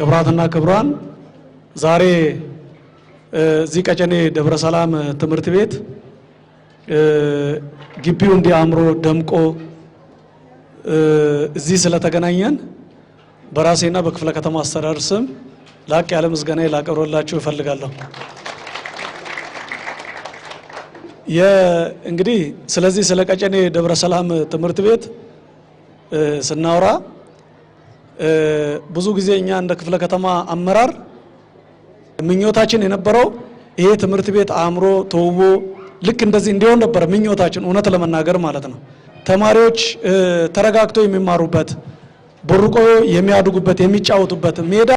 ክብራትና ክብራን ዛሬ እዚህ ቀጨኔ ደብረ ሰላም ትምህርት ቤት ግቢው እንዲያምሮ ደምቆ እዚህ ስለተገናኘን በራሴና በክፍለ ከተማ አስተዳደር ስም ላቅ ያለ ምስጋና ላቀርብላችሁ እፈልጋለሁ። እንግዲህ ስለዚህ ስለ ቀጨኔ ደብረ ሰላም ትምህርት ቤት ስናወራ ብዙ ጊዜ እኛ እንደ ክፍለ ከተማ አመራር ምኞታችን የነበረው ይሄ ትምህርት ቤት አምሮ ተውቦ ልክ እንደዚህ እንዲሆን ነበር ምኞታችን፣ እውነት ለመናገር ማለት ነው። ተማሪዎች ተረጋግተው የሚማሩበት፣ በሩቆ የሚያድጉበት፣ የሚጫወቱበት ሜዳ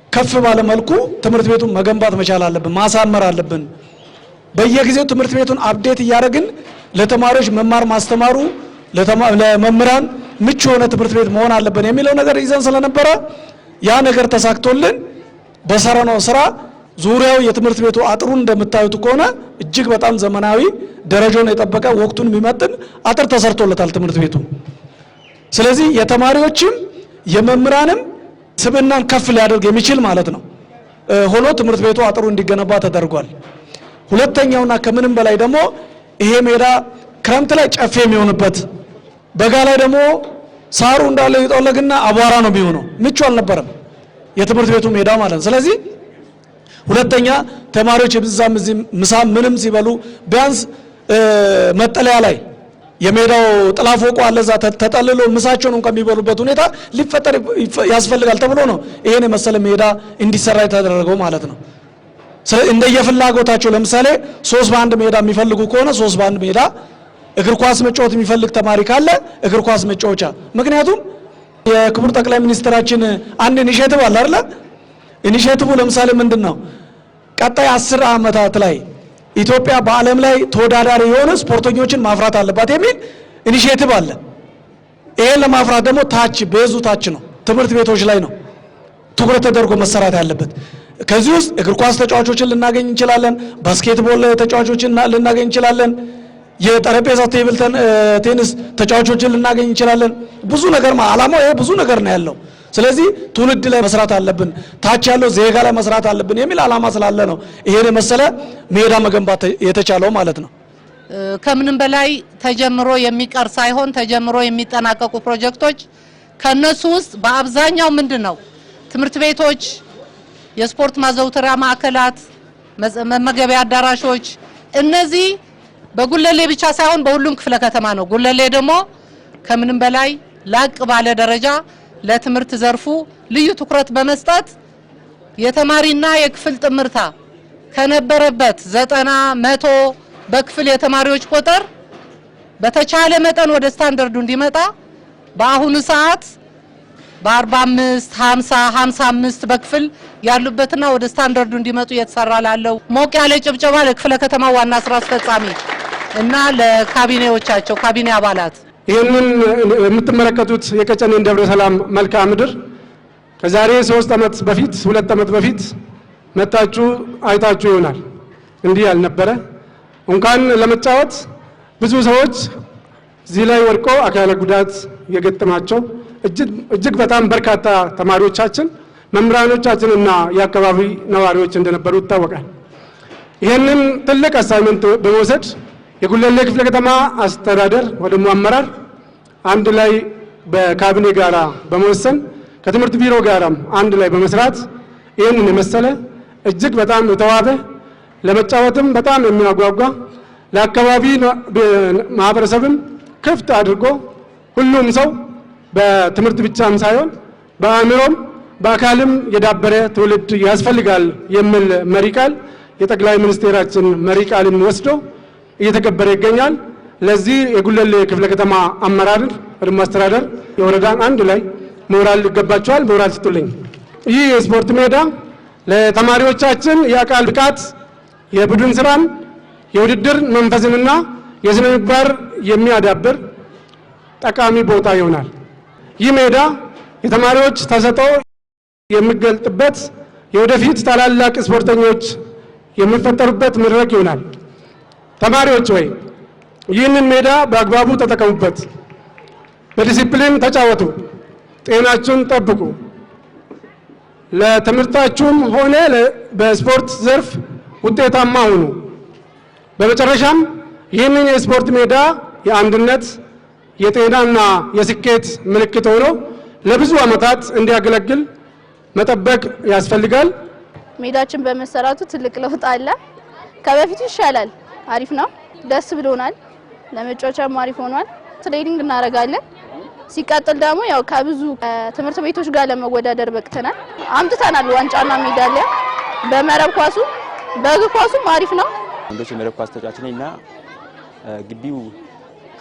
ከፍ ባለ መልኩ ትምህርት ቤቱን መገንባት መቻል አለብን፣ ማሳመር አለብን። በየጊዜው ትምህርት ቤቱን አፕዴት እያደረግን ለተማሪዎች መማር ማስተማሩ ለመምህራን ምቹ የሆነ ትምህርት ቤት መሆን አለብን የሚለው ነገር ይዘን ስለነበረ ያ ነገር ተሳክቶልን በሰራነው ስራ ዙሪያው የትምህርት ቤቱ አጥሩን እንደምታዩት ከሆነ እጅግ በጣም ዘመናዊ ደረጃውን የጠበቀ ወቅቱን የሚመጥን አጥር ተሰርቶለታል ትምህርት ቤቱ። ስለዚህ የተማሪዎችም የመምህራንም ስብዕናን ከፍ ሊያደርግ የሚችል ማለት ነው ሆኖ ትምህርት ቤቱ አጥሩ እንዲገነባ ተደርጓል። ሁለተኛውና ከምንም በላይ ደግሞ ይሄ ሜዳ ክረምት ላይ ጨፌ የሚሆንበት በጋ ላይ ደግሞ ሳሩ እንዳለ ይጠወለግና አቧራ ነው የሚሆነው፣ ምቹ አልነበረም የትምህርት ቤቱ ሜዳ ማለት ነው። ስለዚህ ሁለተኛ ተማሪዎች የብዛም እዚህ ምሳ ምንም ሲበሉ ቢያንስ መጠለያ ላይ የሜዳው ጥላፎቁ አለዛ ተጠልሎ ምሳቸውን እንኳን የሚበሉበት ሁኔታ ሊፈጠር ያስፈልጋል ተብሎ ነው ይሄን የመሰለ ሜዳ እንዲሰራ የተደረገው ማለት ነው። እንደየፍላጎታቸው ለምሳሌ 3 በ1 ሜዳ የሚፈልጉ ከሆነ 3 በ1 ሜዳ፣ እግር ኳስ መጫወት የሚፈልግ ተማሪ ካለ እግር ኳስ መጫወቻ። ምክንያቱም የክቡር ጠቅላይ ሚኒስትራችን አንድ ኢኒሼቲቭ አለ አይደል? ኢኒሼቲቭ ለምሳሌ ምንድነው? ቀጣይ 10 ዓመታት ላይ ኢትዮጵያ በዓለም ላይ ተወዳዳሪ የሆኑ ስፖርተኞችን ማፍራት አለባት የሚል ኢኒሼቲቭ አለ። ይሄን ለማፍራት ደግሞ ታች በዙ ታች ነው ትምህርት ቤቶች ላይ ነው ትኩረት ተደርጎ መሰራት ያለበት። ከዚህ ውስጥ እግር ኳስ ተጫዋቾችን ልናገኝ እንችላለን፣ ባስኬትቦል ተጫዋቾችን ልናገኝ እንችላለን፣ የጠረጴዛ ቴብል ቴኒስ ተጫዋቾችን ልናገኝ እንችላለን። ብዙ ነገር ዓላማው ይሄ ብዙ ነገር ነው ያለው። ስለዚህ ትውልድ ላይ መስራት አለብን፣ ታች ያለው ዜጋ ላይ መስራት አለብን የሚል ዓላማ ስላለ ነው ይሄን መሰለ ሜዳ መገንባት የተቻለው ማለት ነው። ከምንም በላይ ተጀምሮ የሚቀር ሳይሆን ተጀምሮ የሚጠናቀቁ ፕሮጀክቶች ከነሱ ውስጥ በአብዛኛው ምንድነው ትምህርት ቤቶች፣ የስፖርት ማዘውተሪያ ማዕከላት፣ መመገቢያ አዳራሾች እነዚህ በጉለሌ ብቻ ሳይሆን በሁሉም ክፍለ ከተማ ነው። ጉለሌ ደግሞ ከምንም በላይ ላቅ ባለ ደረጃ ለትምህርት ዘርፉ ልዩ ትኩረት በመስጠት የተማሪና የክፍል ጥምርታ ከነበረበት 90 100 በክፍል የተማሪዎች ቁጥር በተቻለ መጠን ወደ ስታንዳርዱ እንዲመጣ በአሁኑ ሰዓት በ45 50 55 በክፍል ያሉበትና ወደ ስታንዳርዱ እንዲመጡ እየተሰራ ላለው ሞቅ ያለ ጭብጨባ ለክፍለ ከተማ ዋና ስራ አስፈጻሚ እና ለካቢኔዎቻቸው ካቢኔ አባላት። ይህንን የምትመለከቱት የቀጨኔን ደብረ ሰላም መልክዓ ምድር ከዛሬ 3 ዓመት በፊት 2 ዓመት በፊት መጣችሁ አይታችሁ ይሆናል። እንዲህ ያልነበረ እንኳን ለመጫወት ብዙ ሰዎች እዚህ ላይ ወድቆ አካለ ጉዳት የገጠማቸው እጅግ በጣም በርካታ ተማሪዎቻችን መምህራኖቻችንና የአካባቢ ነዋሪዎች እንደነበሩ ይታወቃል። ይህንን ትልቅ አሳይመንት በመውሰድ የጉለሌ ክፍለ ከተማ አስተዳደር ወደሞ አመራር አንድ ላይ በካቢኔ ጋራ በመወሰን ከትምህርት ቢሮ ጋራም አንድ ላይ በመስራት ይህንን የመሰለ እጅግ በጣም የተዋበ ለመጫወትም በጣም የሚያጓጓ ለአካባቢ ማህበረሰብም ክፍት አድርጎ ሁሉም ሰው በትምህርት ብቻም ሳይሆን በአእምሮም በአካልም የዳበረ ትውልድ ያስፈልጋል የሚል መሪ ቃል የጠቅላይ ሚኒስቴራችን መሪ ቃልን ወስዶ እየተከበረ ይገኛል። ለዚህ የጉለሌ ክፍለ ከተማ አመራር ወይም አስተዳደር የወረዳን አንድ ላይ ሞራል ይገባቸዋል። ሞራል ስጡልኝ። ይህ የስፖርት ሜዳ ለተማሪዎቻችን የአካል ብቃት የቡድን ስራን የውድድር መንፈስንና የስነ ምግባር የሚያዳብር ጠቃሚ ቦታ ይሆናል። ይህ ሜዳ የተማሪዎች ተሰጥኦ የሚገልጥበት የወደፊት ታላላቅ ስፖርተኞች የሚፈጠሩበት መድረክ ይሆናል። ተማሪዎች ወይ ይህንን ሜዳ በአግባቡ ተጠቀሙበት። በዲሲፕሊን ተጫወቱ፣ ጤናችሁን ጠብቁ። ለትምህርታችሁም ሆነ በስፖርት ዘርፍ ውጤታማ ሁኑ። በመጨረሻም ይህንን የስፖርት ሜዳ የአንድነት የጤናና የስኬት ምልክት ሆኖ ለብዙ ዓመታት እንዲያገለግል መጠበቅ ያስፈልጋል። ሜዳችን በመሰራቱ ትልቅ ለውጥ አለ። ከበፊቱ ይሻላል። አሪፍ ነው። ደስ ብሎናል። ለመጫወቻም አሪፍ ሆኗል። ትሬኒንግ እናደርጋለን። ሲቀጥል ደግሞ ያው ከብዙ ትምህርት ቤቶች ጋር ለመወዳደር በቅተናል። አምጥተናል ዋንጫና ሜዳሊያ። በመረብ ኳሱ በእግር ኳሱም አሪፍ ነው። ወንዶች የመረብ ኳስ ተጫዋች ነኝ እና ግቢው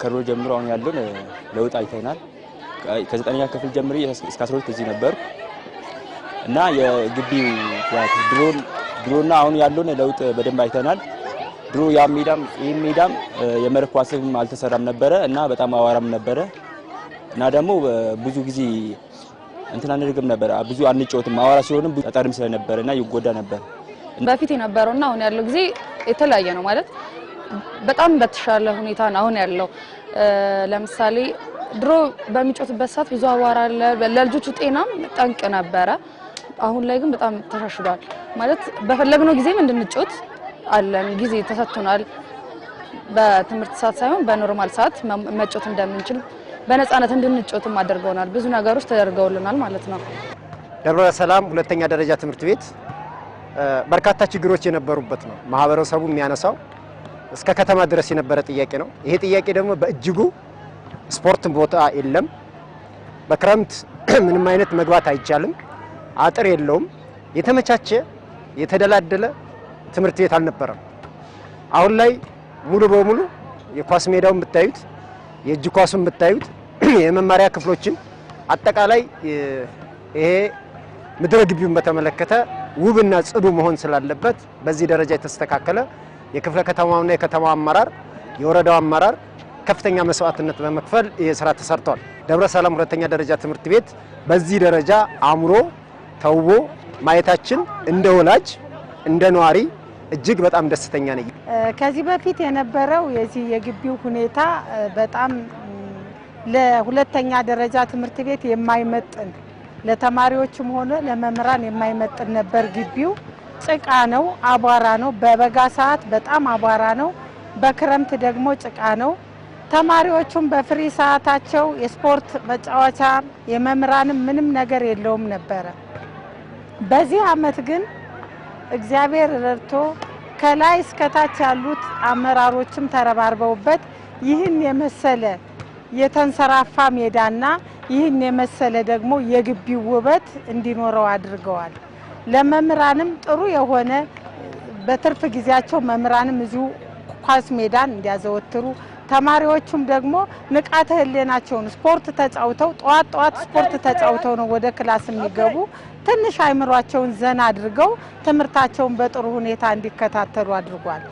ከድሮ ጀምሮ አሁን ያለውን ለውጥ አይተናል። ከ9ኛ ክፍል ጀምሬ እስከ 12 እዚህ ነበር እና የግቢው ድሮና አሁን ያለውን ለውጥ በደንብ አይተናል። ድሮ ያ ሜዳም የመረብ ኳስም አልተሰራም ነበረ እና በጣም አዋራም ነበረ እና ደግሞ ብዙ ጊዜ እንትን አንደርግም ነበር። ብዙ አንጫወትም። አዋራ ሲሆንም ጠጠርም ስለነበረ እና ይጎዳ ነበር። በፊት የነበረውና አሁን ያለው ጊዜ የተለያየ ነው ማለት በጣም በተሻለ ሁኔታ ነው አሁን ያለው። ለምሳሌ ድሮ በሚጫወትበት ሰዓት ብዙ አዋራ አለ፣ ለልጆቹ ጤናም ጠንቅ ነበረ። አሁን ላይ ግን በጣም ተሻሽሏል ማለት በፈለግነው ጊዜም እንድንጫወት አለን ጊዜ ተሰጥቶናል። በትምህርት ሰዓት ሳይሆን በኖርማል ሰዓት መጫወት እንደምንችል በነፃነት እንድንጫወትም አድርገውናል። ብዙ ነገሮች ተደርገውልናል ማለት ነው። ደብረ ሰላም ሁለተኛ ደረጃ ትምህርት ቤት በርካታ ችግሮች የነበሩበት ነው። ማህበረሰቡ የሚያነሳው እስከ ከተማ ድረስ የነበረ ጥያቄ ነው። ይሄ ጥያቄ ደግሞ በእጅጉ ስፖርት ቦታ የለም። በክረምት ምንም አይነት መግባት አይቻልም። አጥር የለውም። የተመቻቸ የተደላደለ ትምህርት ቤት አልነበረም። አሁን ላይ ሙሉ በሙሉ የኳስ ሜዳውን ብታዩት፣ የእጅ ኳሱን ብታዩት፣ የመማሪያ ክፍሎችን አጠቃላይ ይሄ ምድረ ግቢውን በተመለከተ ውብና ጽዱ መሆን ስላለበት በዚህ ደረጃ የተስተካከለ የክፍለ ከተማውና የከተማው አመራር የወረዳው አመራር ከፍተኛ መስዋዕትነት በመክፈል የስራ ተሰርቷል። ደብረ ሰላም ሁለተኛ ደረጃ ትምህርት ቤት በዚህ ደረጃ አምሮ ተውቦ ማየታችን እንደ ወላጅ እንደ ነዋሪ እጅግ በጣም ደስተኛ ነኝ። ከዚህ በፊት የነበረው የዚህ የግቢው ሁኔታ በጣም ለሁለተኛ ደረጃ ትምህርት ቤት የማይመጥን ለተማሪዎችም ሆነ ለመምህራን የማይመጥን ነበር። ግቢው ጭቃ ነው፣ አቧራ ነው። በበጋ ሰዓት በጣም አቧራ ነው፣ በክረምት ደግሞ ጭቃ ነው። ተማሪዎቹም በፍሪ ሰዓታቸው የስፖርት መጫወቻ የመምህራንም ምንም ነገር የለውም ነበረ። በዚህ አመት ግን እግዚአብሔር ረድቶ ከላይ እስከታች ያሉት አመራሮችም ተረባርበውበት ይህን የመሰለ የተንሰራፋ ሜዳና ይህን የመሰለ ደግሞ የግቢው ውበት እንዲኖረው አድርገዋል። ለመምህራንም ጥሩ የሆነ በትርፍ ጊዜያቸው መምህራንም እዚሁ ኳስ ሜዳን እንዲያዘወትሩ ተማሪዎቹም ደግሞ ንቃተ ህሊናቸውን ስፖርት ተጫውተው ጠዋት ስፖርት ተጫውተው ነው ወደ ክላስ የሚገቡ። ትንሽ አይምሯቸውን ዘና አድርገው ትምህርታቸውን በጥሩ ሁኔታ እንዲከታተሉ አድርጓል።